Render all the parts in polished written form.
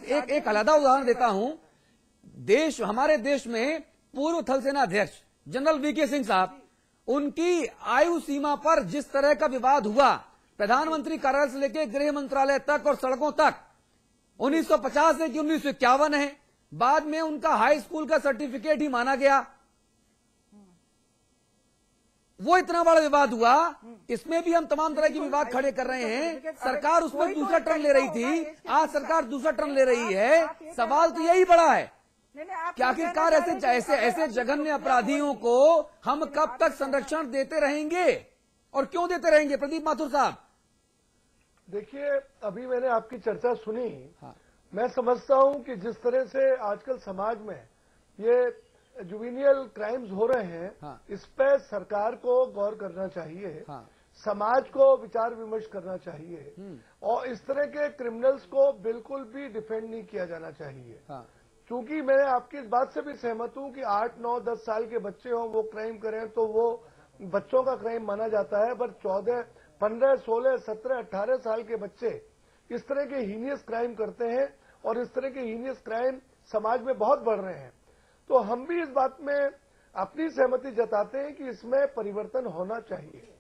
एक अलहदा उदाहरण देता हूं। हमारे देश में पूर्व थल सेना अध्यक्ष जनरल वीके सिंह साहब, उनकी आयु सीमा पर जिस तरह का विवाद हुआ, प्रधानमंत्री कार्यालय से लेकर गृह मंत्रालय तक और सड़कों तक, 1950 है कि 1951 है, बाद में उनका हाई स्कूल का सर्टिफिकेट ही माना गया, वो इतना बड़ा विवाद हुआ। इसमें भी हम तमाम तरह के विवाद खड़े कर रहे हैं। सरकार उसमें दूसरा टर्न ले रही थी, आज सरकार दूसरा टर्न ले रही है। सवाल तो यही बड़ा है कि आखिरकार ऐसे जघन्य अपराधियों को हम कब तक संरक्षण देते रहेंगे और क्यों देते रहेंगे? प्रदीप माथुर साहब, देखिए, अभी मैंने आपकी चर्चा सुनी। हाँ। मैं समझता हूं कि जिस तरह से आजकल समाज में ये जुवेनियल क्राइम्स हो रहे हैं, हाँ। इस पर सरकार को गौर करना चाहिए, हाँ। समाज को विचार विमर्श करना चाहिए और इस तरह के क्रिमिनल्स को बिल्कुल भी डिफेंड नहीं किया जाना चाहिए। हाँ। क्योंकि मैं आपकी इस बात से भी सहमत हूं कि 8, 9, 10 साल के बच्चे हों, वो क्राइम करें तो वो बच्चों का क्राइम माना जाता है, पर 14, 15, 16, 17, 18 साल के बच्चे इस तरह के हीनियस क्राइम करते हैं और इस तरह के हीनियस क्राइम समाज में बहुत बढ़ रहे हैं। तो हम भी इस बात में अपनी सहमति जताते हैं कि इसमें परिवर्तन होना चाहिए।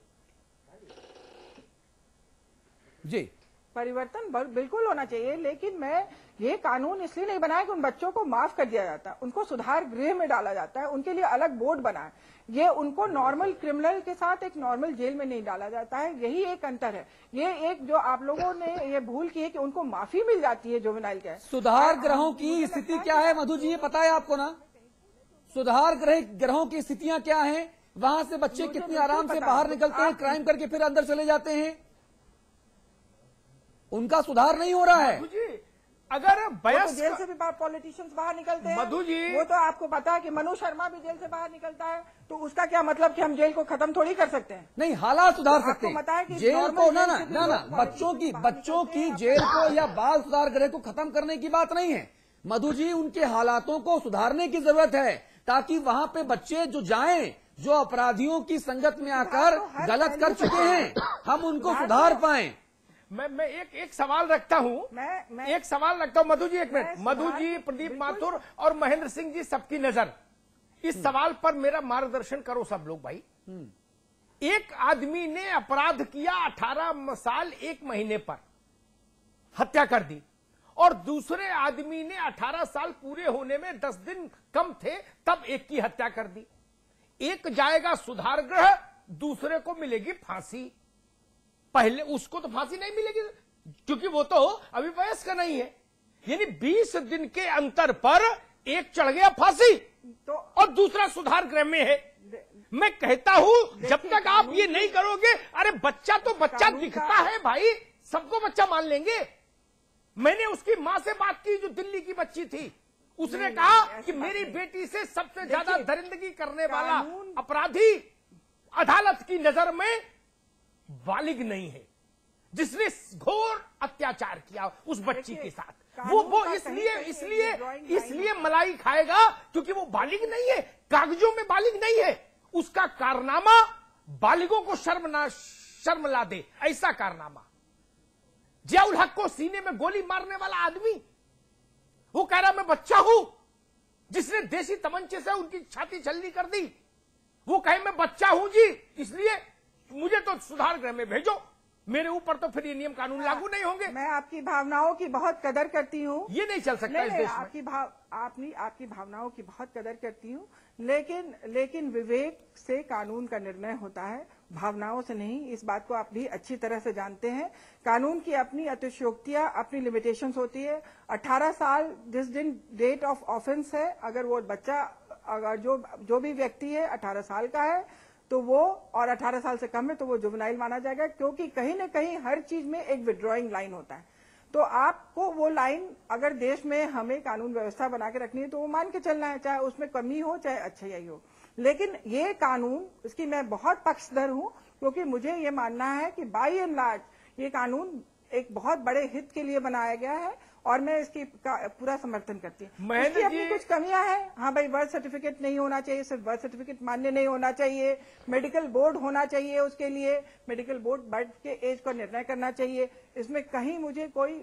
जी, परिवर्तन बिल्कुल होना चाहिए, लेकिन मैं ये कानून इसलिए नहीं बनाया कि उन बच्चों को माफ कर दिया जाता है, उनको सुधार गृह में डाला जाता है, उनके लिए अलग बोर्ड बना है। ये उनको नॉर्मल क्रिमिनल के साथ एक नॉर्मल जेल में नहीं डाला जाता है, यही एक अंतर है। ये एक जो आप लोगों ने ये भूल की है कि उनको माफी मिल जाती है जुवेनाइल के। सुधार गृहों की स्थिति क्या है मधु जी, ये पता है आपको ना? सुधार गृहों की स्थितियां क्या हैं? वहां से बच्चे कितनी आराम से बाहर निकलते हैं, क्राइम करके फिर अंदर चले जाते हैं, उनका सुधार नहीं हो रहा है। मधु जी, अगर तो जेल से भी पॉलिटिशियंस बाहर निकलते हैं, मधु जी, वो तो आपको पता है कि मनु शर्मा भी जेल से बाहर निकलता है, तो उसका क्या मतलब कि हम जेल को खत्म थोड़ी कर सकते हैं? नहीं, हालात सुधार सकते हैं। जेल को ना बच्चों की जेल को या बाल सुधार गृह को खत्म करने की बात नहीं है मधु जी, उनके हालातों को सुधारने की जरूरत है, ताकि वहां पे बच्चे जो जाएं, जो अपराधियों की संगत में आकर गलत कर चुके हैं, हम उनको सुधार पाएं। मैं एक सवाल रखता हूं, एक सवाल रखता हूं मधु जी, एक मिनट। मधु जी, प्रदीप माथुर और महेंद्र सिंह जी, सबकी नजर इस सवाल पर मेरा मार्गदर्शन करो सब लोग भाई। एक आदमी ने अपराध किया, 18 साल 1 महीने पर हत्या कर दी, और दूसरे आदमी ने 18 साल पूरे होने में 10 दिन कम थे तब एक की हत्या कर दी। एक जाएगा सुधार गृह, दूसरे को मिलेगी फांसी। पहले उसको तो फांसी नहीं मिलेगी क्योंकि वो तो अभी वयस्क नहीं है, यानी 20 दिन के अंतर पर एक चढ़ गया फांसी तो और दूसरा सुधार गृह में है। मैं कहता हूं जब तक आप ये नहीं करोगे, अरे बच्चा तो बच्चा दिखता है भाई, सबको बच्चा मान लेंगे। मैंने उसकी मां से बात की जो दिल्ली की बच्ची थी, उसने कहा कि मेरी बेटी से सबसे ज्यादा दरिंदगी करने वाला अपराधी अदालत की नजर में बालिग नहीं है, जिसने घोर अत्याचार किया उस बच्ची के साथ। वो इसलिए मलाई खाएगा क्योंकि वो बालिग नहीं है, कागजों में बालिग नहीं है। उसका कारनामा बालिगों को शर्म ला दे, ऐसा कारनामा। जियाउल हक को सीने में गोली मारने वाला आदमी, वो कह रहा मैं बच्चा हूं, जिसने देसी तमंचे से उनकी छाती छलनी कर दी, वो कहे मैं बच्चा हूं जी, इसलिए मुझे तो सुधार गृह में भेजो, मेरे ऊपर तो फिर ये नियम कानून लागू नहीं होंगे। मैं आपकी भावनाओं की बहुत कदर करती हूँ, ये नहीं चल सकता इस देश में। आपकी भावनाओं की बहुत कदर करती हूँ, लेकिन विवेक से कानून का निर्णय होता है, भावनाओं से नहीं। इस बात को आप भी अच्छी तरह से जानते हैं। कानून की अपनी अतिशयोक्तियां, अपनी लिमिटेशंस होती है। 18 साल जिस दिन डेट ऑफ ऑफेंस है, अगर वो बच्चा, अगर जो भी व्यक्ति है 18 साल का है तो वो, और 18 साल से कम है तो वो जुवेनाइल माना जाएगा, क्योंकि कहीं न कहीं हर चीज में एक विड्रॉइंग लाइन होता है। तो आपको वो लाइन, अगर देश में हमें कानून व्यवस्था बना के रखनी है तो वो मान के चलना है, चाहे उसमें कमी हो चाहे अच्छाई हो। लेकिन ये कानून, इसकी मैं बहुत पक्षधर हूं, क्योंकि मुझे ये मानना है कि बाय एंड लार्ज ये कानून एक बहुत बड़े हित के लिए बनाया गया है और मैं इसकी पूरा समर्थन करती हूँ। इसकी अपनी कुछ कमियां हैं। हाँ भाई, बर्थ सर्टिफिकेट नहीं होना चाहिए, सिर्फ बर्थ सर्टिफिकेट मान्य नहीं होना चाहिए, मेडिकल बोर्ड होना चाहिए, उसके लिए मेडिकल बोर्ड बर्थ के एज का निर्णय करना चाहिए। इसमें कहीं मुझे कोई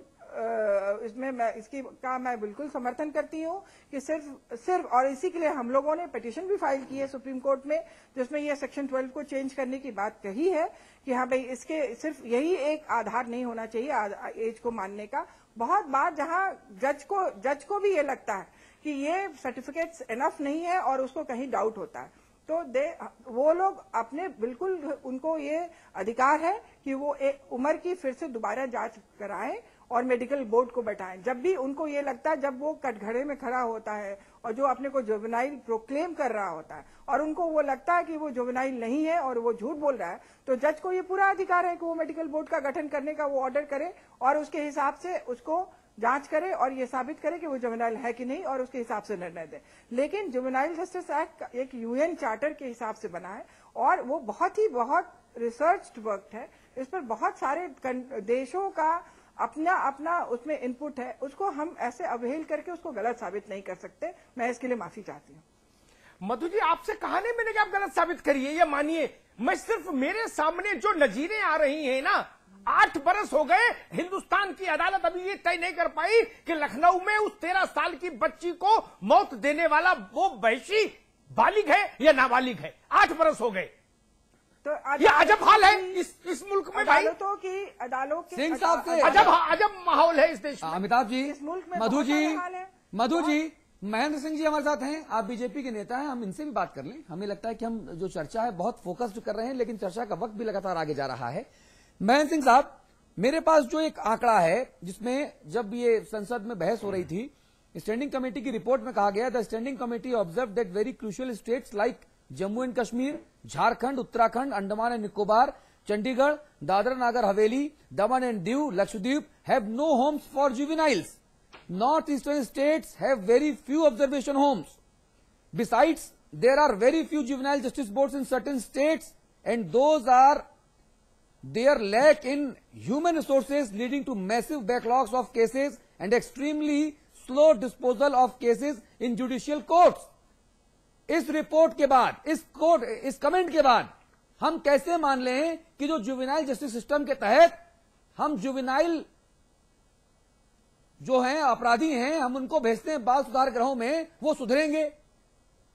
इसमें मैं बिल्कुल समर्थन करती हूँ कि सिर्फ और इसी के लिए हम लोगों ने पिटीशन भी फाइल की है सुप्रीम कोर्ट में, जिसमें ये सेक्शन 12 को चेंज करने की बात कही है कि हाँ भाई इसके सिर्फ यही एक आधार नहीं होना चाहिए एज को मानने का। बहुत बार जहाँ जज को भी ये लगता है कि ये सर्टिफिकेट्स इनफ नहीं है और उसको कहीं डाउट होता है, तो वो लोग अपने बिल्कुल उनको ये अधिकार है कि वो एक उम्र की फिर से दोबारा जांच कराएं और मेडिकल बोर्ड को बैठाएं। जब भी उनको ये लगता है, जब वो कटघरे में खड़ा होता है और जो अपने को जुवेनाइल प्रोक्लेम कर रहा होता है और उनको वो लगता है कि वो जुवेनाइल नहीं है और वो झूठ बोल रहा है, तो जज को ये पूरा अधिकार है कि वो मेडिकल बोर्ड का गठन करने का वो ऑर्डर करे और उसके हिसाब से उसको जांच करे और ये साबित करे कि वो जुवेनाइल है कि नहीं और उसके हिसाब से निर्णय दे। लेकिन जुवेनाइल जस्टिस एक्ट एक यूएन चार्टर के हिसाब से बना है और वो बहुत रिसर्च्ड वर्क है। इस पर बहुत सारे देशों का अपना उसमें इनपुट है, उसको हम ऐसे अवहेल करके उसको गलत साबित नहीं कर सकते। मैं इसके लिए माफी चाहती हूँ। मधु जी, आपसे कहा नहीं मैंने कि आप गलत साबित करिए, ये मानिए। मैं सिर्फ मेरे सामने जो नजीरें आ रही हैं ना, 8 बरस हो गए, हिंदुस्तान की अदालत अभी ये तय नहीं कर पाई कि लखनऊ में उस 13 साल की बच्ची को मौत देने वाला वो वैशी बालिग है या नाबालिग है। 8 बरस हो गए। तो ये अजब हाल है इस मुल्क में भाई। अदालतों के सिंह साहब से अजब माहौल है इस देश में। अमिताभ जी, इस मुल्क में मधु जी, महेंद्र सिंह जी हमारे साथ हैं। आप बीजेपी के नेता हैं, हम इनसे भी बात कर लें। हमें लगता है कि हम जो चर्चा है बहुत फोकस्ड कर रहे हैं, लेकिन चर्चा का वक्त भी लगातार आगे जा रहा है। महेंद्र सिंह साहब, मेरे पास जो एक आंकड़ा है जिसमें जब ये संसद में बहस हो रही थी, स्टैंडिंग कमेटी की रिपोर्ट में कहा गया, the standing committee observe that very crucial states like Jammu and Kashmir, Jharkhand, Uttarakhand, Andaman and Nicobar, Chandigarh, Dadra Nagar Haveli, Daman and Diu, Lakshadweep have no homes for juveniles. North eastern states have very few observation homes. Besides, there are very few juvenile justice boards in certain states, and those are their lack in human resources leading to massive backlogs of cases and extremely slow disposal of cases in judicial courts. इस report के बाद, इस comment के बाद हम कैसे मान लें कि जो जुवेनाइल जस्टिस सिस्टम के तहत हम जुवेनाइल जो हैं अपराधी हैं, हम उनको भेजते हैं बाल सुधार गृहों में, वो सुधरेंगे?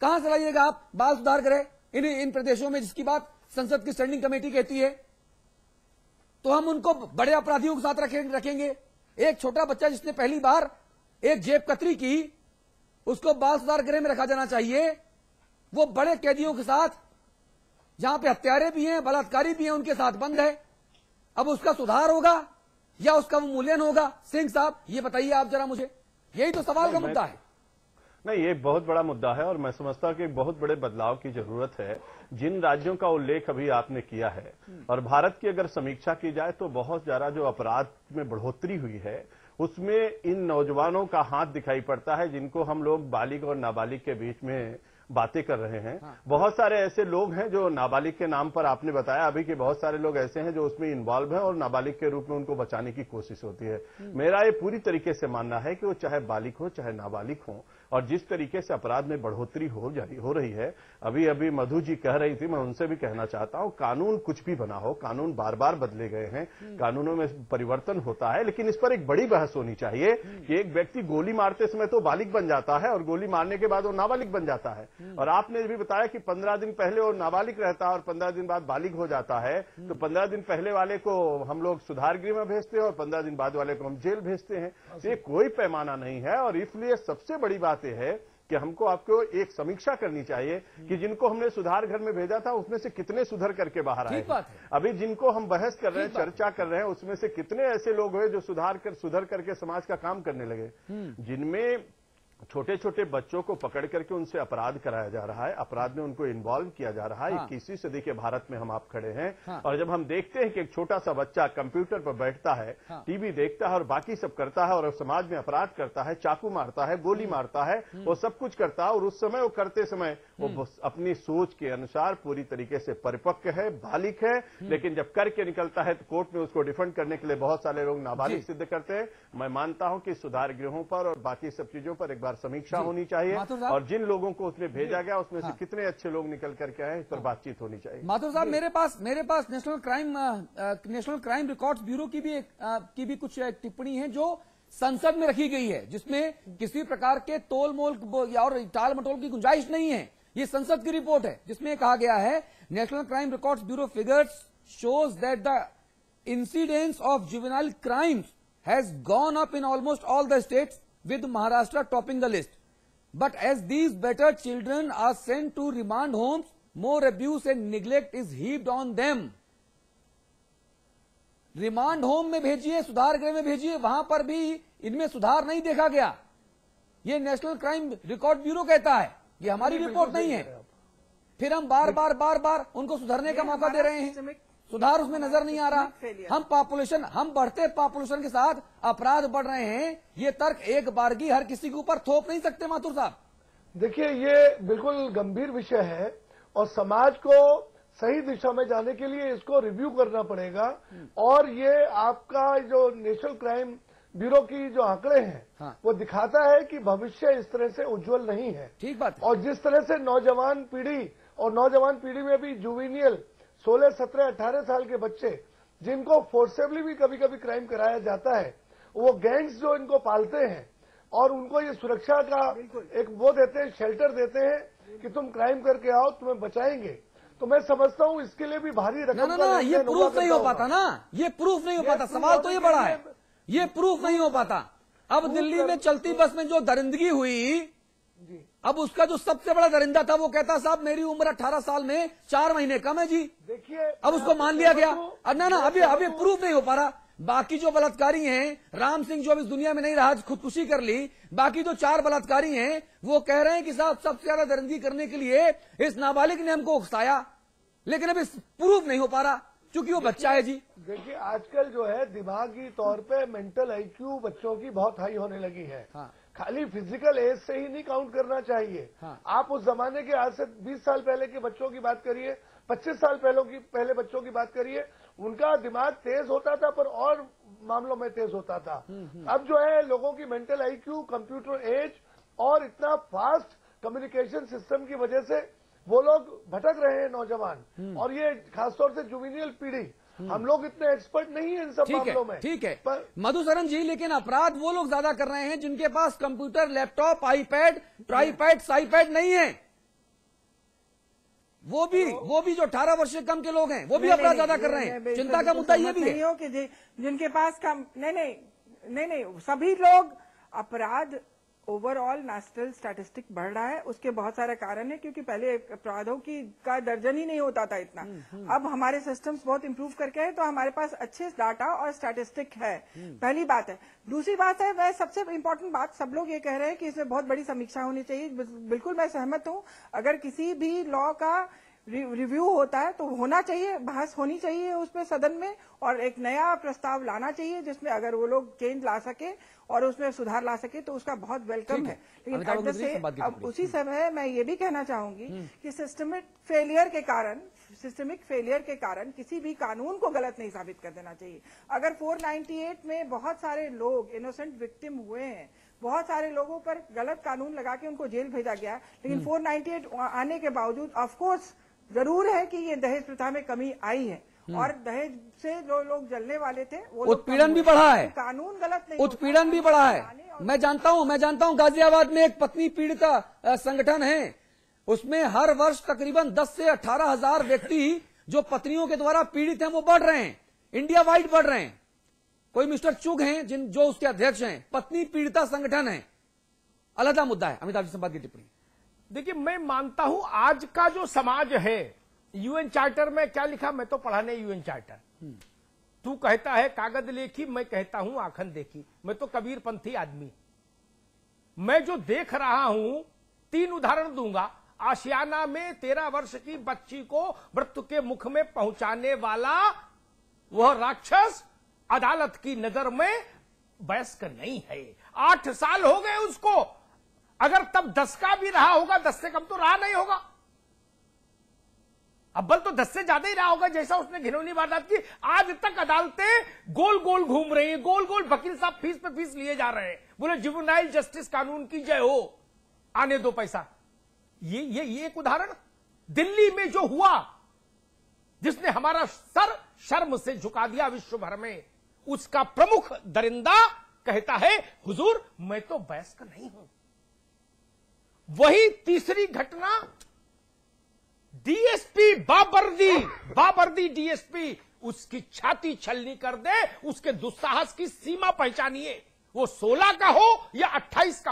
कहां से लाइएगा आप बाल सुधार गृह इन प्रदेशों में जिसकी बात संसद की स्टैंडिंग कमेटी कहती है? तो हम उनको बड़े अपराधियों के साथ रखेंगे? एक छोटा बच्चा जिसने पहली बार एक जेब कतरी की, उसको बाल सुधार गृह में रखा जाना चाहिए? वो बड़े कैदियों के साथ, जहां पे हत्यारे भी हैं, बलात्कारी भी हैं, उनके साथ बंद है। अब उसका सुधार होगा या उसका मूल्यांकन होगा? सिंह साहब, ये बताइए आप जरा मुझे, यही तो सवाल का मुद्दा है। नहीं, ये बहुत बड़ा मुद्दा है और मैं समझता हूं कि बहुत बड़े बदलाव की जरूरत है। जिन राज्यों का उल्लेख अभी आपने किया है, और भारत की अगर समीक्षा की जाए तो बहुत ज्यादा जो अपराध में बढ़ोतरी हुई है उसमें इन नौजवानों का हाथ दिखाई पड़ता है, जिनको हम लोग बालिग और नाबालिग के बीच में बातें कर रहे हैं। बहुत सारे ऐसे लोग हैं जो नाबालिग के नाम पर, आपने बताया अभी कि बहुत सारे लोग ऐसे हैं जो उसमें इन्वॉल्व हैं और नाबालिग के रूप में उनको बचाने की कोशिश होती है। मेरा ये पूरी तरीके से मानना है कि वो चाहे बालिग हो चाहे नाबालिग हो, और जिस तरीके से अपराध में बढ़ोतरी हो रही है, अभी अभी मधु जी कह रही थी, मैं उनसे भी कहना चाहता हूं, कानून कुछ भी बना हो, कानून बार बार बदले गए हैं, कानूनों में परिवर्तन होता है, लेकिन इस पर एक बड़ी बहस होनी चाहिए कि एक व्यक्ति गोली मारते समय तो बालिग बन जाता है और गोली मारने के बाद वो नाबालिग बन जाता है। और आपने भी बताया कि 15 दिन पहले वो नाबालिग रहता है और 15 दिन बाद बालिग हो जाता है, तो 15 दिन पहले वाले को हम लोग सुधार गृह में भेजते हैं और 15 दिन बाद वाले को हम जेल भेजते हैं। ये कोई पैमाना नहीं है, और इसलिए सबसे बड़ी बात यह है कि हमको आपको एक समीक्षा करनी चाहिए कि जिनको हमने सुधार घर में भेजा था उसमें से कितने सुधर करके बाहर आए। अभी जिनको हम बहस कर रहे हैं, चर्चा कर रहे हैं, उसमें से कितने ऐसे लोग हुए जो सुधर करके समाज का काम करने लगे, जिनमें छोटे छोटे बच्चों को पकड़ करके उनसे अपराध कराया जा रहा है, अपराध में उनको इन्वॉल्व किया जा रहा है। 21वीं सदी के भारत में हम आप खड़े हैं, और जब हम देखते हैं कि एक छोटा सा बच्चा कंप्यूटर पर बैठता है, टीवी देखता है और बाकी सब करता है और समाज में अपराध करता है, चाकू मारता है, गोली मारता है, वो सब कुछ करता है, और उस समय वो करते समय वो अपनी सोच के अनुसार पूरी तरीके से परिपक्व है, बालिग है, लेकिन जब करके निकलता है तो कोर्ट में उसको डिफेंड करने के लिए बहुत सारे लोग नाबालिग सिद्ध करते हैं। मैं मानता हूं कि सुधार गृहों पर और बाकी सब चीजों पर एक बार समीक्षा होनी चाहिए, और जिन लोगों को उसमें भेजा गया उसमें से कितने अच्छे लोग निकल करके आए, इस पर बातचीत होनी चाहिए। माथुर साहब, मेरे पास नेशनल क्राइम रिकॉर्ड्स ब्यूरो की भी कुछ टिप्पणी है, जो संसद में रखी गई है, जिसमें किसी प्रकार के तोल मोल और टाल मटोल की गुंजाइश नहीं है। ये संसद की रिपोर्ट है, जिसमें कहा गया है national crime records bureau figures shows that the incidence of juvenile crimes has gone up in almost all the states, with Maharashtra topping the list. But as these battered children are sent to remand homes, more abuse and neglect is heaped on them. Remand home में भेजिए, सुधार गृह में भेजिए, वहां पर भी इनमें सुधार नहीं देखा गया। ये नेशनल क्राइम रिकॉर्ड ब्यूरो कहता है, ये हमारी रिपोर्ट नहीं है। फिर हम बार बार उनको सुधरने का मौका दे रहे हैं, सुधार उसमें नजर नहीं आ रहा। हम बढ़ते पॉपुलेशन के साथ अपराध बढ़ रहे हैं। ये तर्क एक बारगी हर किसी के ऊपर थोप नहीं सकते माथुर साहब। देखिए, ये बिल्कुल गंभीर विषय है और समाज को सही दिशा में जाने के लिए इसको रिव्यू करना पड़ेगा। और ये आपका जो नेशनल क्राइम ब्यूरो की जो आंकड़े हैं, हाँ, वो दिखाता है कि भविष्य इस तरह से उज्जवल नहीं है। ठीक बात है। और जिस तरह से नौजवान पीढ़ी, और नौजवान पीढ़ी में भी जुवेनियल 16, 17, 18 साल के बच्चे, जिनको फोर्सेबली भी कभी कभी क्राइम कराया जाता है, वो गैंग्स जो इनको पालते हैं और उनको ये सुरक्षा का एक वो देते हैं, शेल्टर देते हैं कि तुम क्राइम करके आओ, तुम्हें बचाएंगे। तो मैं समझता हूं इसके लिए भी भारी रकम ना, ये प्रूफ नहीं हो पाता ना, ये प्रूफ नहीं हो पाता। सवाल तो ये बड़ा है, ये प्रूफ नहीं हो पाता। अब दिल्ली में चलती बस में जो दरिंदगी हुई, अब उसका जो सबसे बड़ा दरिंदा था वो कहता साहब मेरी उम्र 18 साल में 4 महीने कम है जी। देखिए, अब उसको मान लिया गया। ना अभी प्रूफ नहीं हो पा रहा। बाकी जो बलात्कारी हैं, राम सिंह जो अब इस दुनिया में नहीं रहा, खुदकुशी कर ली, बाकी जो 4 बलात्कारी हैं वो कह रहे हैं कि साहब सबसे ज्यादा दरिंदगी करने के लिए इस नाबालिग ने हमको उकसाया, लेकिन अभी प्रूफ नहीं हो पा रहा क्योंकि वो बच्चा है जी। देखिए, आजकल जो है दिमागी तौर पे मेंटल IQ बच्चों की बहुत हाई होने लगी है। हाँ। खाली फिजिकल एज से ही नहीं काउंट करना चाहिए। हाँ। आप उस जमाने के आज से 20 साल पहले के बच्चों की बात करिए, 25 साल पहले बच्चों की बात करिए, उनका दिमाग तेज होता था पर और मामलों में तेज होता था। अब जो है लोगों की मेंटल IQ, कंप्यूटर एज और इतना फास्ट कम्युनिकेशन सिस्टम की वजह से वो लोग भटक रहे हैं नौजवान, और ये खासतौर से जुवेनियल पीढ़ी। हम लोग इतने एक्सपर्ट नहीं है इन सब मामलों में। ठीक है मधुसूदन जी, लेकिन अपराध वो लोग ज्यादा कर रहे हैं जिनके पास कंप्यूटर, लैपटॉप, आईपैड, ट्राईपैड, साईपैड नहीं है। वो भी जो 18 वर्ष से कम के लोग हैं वो भी अपराध ज्यादा कर रहे हैं। चिंता का मुद्दा ये भी है कि जिनके पास कम नहीं, सभी लोग अपराध ओवरऑल नेशनल स्टैटिस्टिक बढ़ रहा है। उसके बहुत सारे कारण है, क्योंकि पहले अपराधों का दर्जन ही नहीं होता था इतना। अब हमारे सिस्टम्स बहुत इंप्रूव करके है, तो हमारे पास अच्छे डाटा और स्टैटिस्टिक है। पहली बात है। दूसरी बात है, वह सबसे इम्पोर्टेंट बात, सब लोग ये कह रहे हैं कि इसमें बहुत बड़ी समीक्षा होनी चाहिए। बिल्कुल मैं सहमत हूँ। अगर किसी भी लॉ का रिव्यू होता है तो होना चाहिए, बहस होनी चाहिए उसमें सदन में, और एक नया प्रस्ताव लाना चाहिए जिसमें अगर वो लोग चेंज ला सके और उसमें सुधार ला सके तो उसका बहुत वेलकम है। लेकिन अब उसी समय मैं ये भी कहना चाहूंगी कि सिस्टमिक फेलियर के कारण किसी भी कानून को गलत नहीं साबित कर देना चाहिए। अगर 498 में बहुत सारे लोग इनोसेंट विक्टिम हुए हैं, बहुत सारे लोगों पर गलत कानून लगा के उनको जेल भेजा गया, लेकिन 498 आने के बावजूद ऑफकोर्स जरूर है कि ये दहेज प्रथा में कमी आई है, और दहेज से जो लोग जलने वाले थे वो उत्पीड़न भी बढ़ा है, कानून गलत नहीं, उत्पीड़न भी बढ़ा है। मैं जानता हूं गाजियाबाद में एक पत्नी पीड़िता संगठन है, उसमें हर वर्ष तकरीबन 10 से 18 हजार व्यक्ति जो पत्नियों के द्वारा पीड़ित हैं वो बढ़ रहे हैं, इंडिया वाइड बढ़ रहे हैं। कोई मिस्टर चुग हैं जो उसके अध्यक्ष हैं, पत्नी पीड़िता संगठन है, अलग मुद्दा है। अमिताभ जी से बात की टिप्पणी। देखिए, मैं मानता हूं आज का जो समाज है, यूएन चार्टर में क्या लिखा, मैं तो पढ़ा नहीं यूएन चार्टर। तू कहता है कागज लेखी, मैं कहता हूं आंखन देखी। मैं तो कबीरपंथी आदमी। मैं जो देख रहा हूं, 3 उदाहरण दूंगा। आशियाना में 13 वर्ष की बच्ची को मृत्यु के मुख में पहुंचाने वाला वह राक्षस अदालत की नजर में वयस्क नहीं है। 8 साल हो गए उसको। अगर तब 10 का भी रहा होगा, 10 से कम तो रहा नहीं होगा। अव्वल तो 10 से ज्यादा ही रहा होगा, जैसा उसने घिनौनी वारदात की। आज तक अदालतें गोल गोल घूम रही हैं, गोल गोल। वकील साहब फीस पे फीस लिए जा रहे हैं, बोले जुवेनाइल जस्टिस कानून की जय हो, आने दो पैसा। ये एक उदाहरण। दिल्ली में जो हुआ, जिसने हमारा सर शर्म से झुका दिया विश्व भर में, उसका प्रमुख दरिंदा कहता है हुजूर मैं तो वयस्क नहीं हूं। वही तीसरी घटना, डीएसपी बाबर्दी डीएसपी, उसकी छाती छलनी कर दे, उसके दुस्साहस की सीमा पहचानिए। वो 16 का हो या 28 का हो।